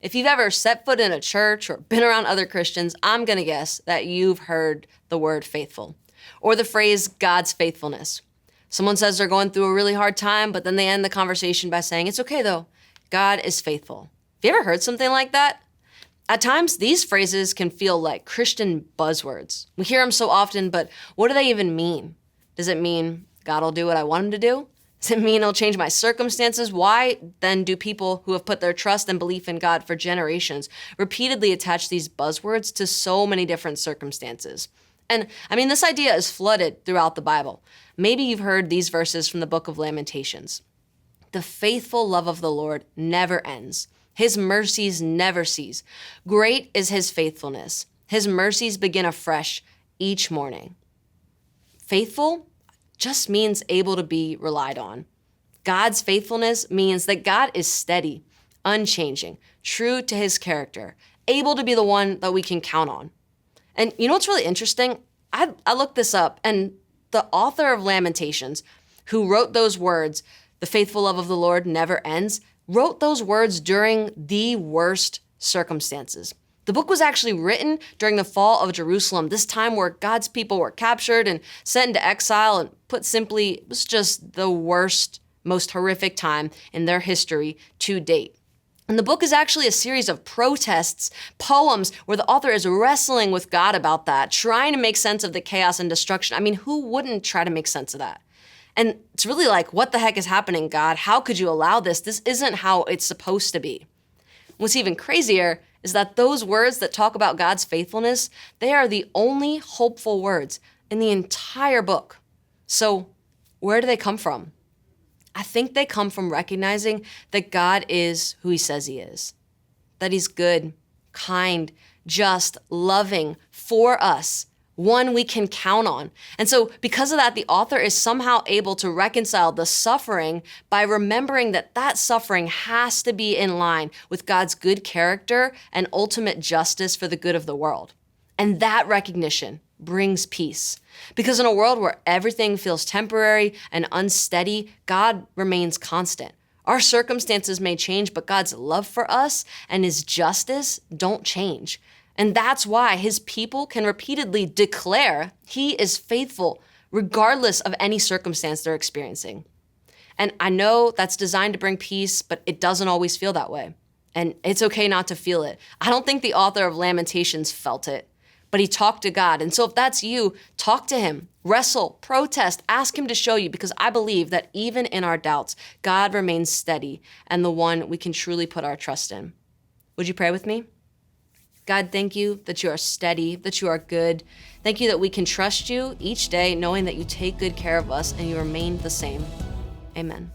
If you've ever set foot in a church or been around other Christians, I'm gonna guess that you've heard the word faithful or the phrase God's faithfulness. Someone says they're going through a really hard time, but then they end the conversation by saying, it's okay though, God is faithful. Have you ever heard something like that? At times, these phrases can feel like Christian buzzwords. We hear them so often, but what do they even mean? Does it mean God will do what I want him to do? Does it mean he'll change my circumstances? Why then do people who have put their trust and belief in God for generations repeatedly attach these buzzwords to so many different circumstances? And this idea is flooded throughout the Bible. Maybe you've heard these verses from the book of Lamentations. The faithful love of the Lord never ends. His mercies never cease. Great is his faithfulness. His mercies begin afresh each morning. Faithful just means able to be relied on. God's faithfulness means that God is steady, unchanging, true to his character, able to be the one that we can count on. And you know what's really interesting? I looked this up, and the author of Lamentations, who wrote those words, the faithful love of the Lord never ends, wrote those words during the worst circumstances. The book was actually written during the fall of Jerusalem, this time where God's people were captured and sent into exile, and put simply, it was just the worst, most horrific time in their history to date. And the book is actually a series of protests, poems, where the author is wrestling with God about that, trying to make sense of the chaos and destruction. Who wouldn't try to make sense of that? And it's really like, what the heck is happening, God? How could you allow this? This isn't how it's supposed to be. What's even crazier is that those words that talk about God's faithfulness, they are the only hopeful words in the entire book. So where do they come from? I think they come from recognizing that God is who he says he is, that he's good, kind, just, loving for us, one we can count on. And so because of that, the author is somehow able to reconcile the suffering by remembering that that suffering has to be in line with God's good character and ultimate justice for the good of the world. And that recognition brings peace. Because in a world where everything feels temporary and unsteady, God remains constant. Our circumstances may change, but God's love for us and his justice don't change. And that's why his people can repeatedly declare he is faithful regardless of any circumstance they're experiencing. And I know that's designed to bring peace, but it doesn't always feel that way. And it's okay not to feel it. I don't think the author of Lamentations felt it, but he talked to God. And so if that's you, talk to him, wrestle, protest, ask him to show you, because I believe that even in our doubts, God remains steady and the one we can truly put our trust in. Would you pray with me? God, thank you that you are steady, that you are good. Thank you that we can trust you each day, knowing that you take good care of us and you remain the same. Amen.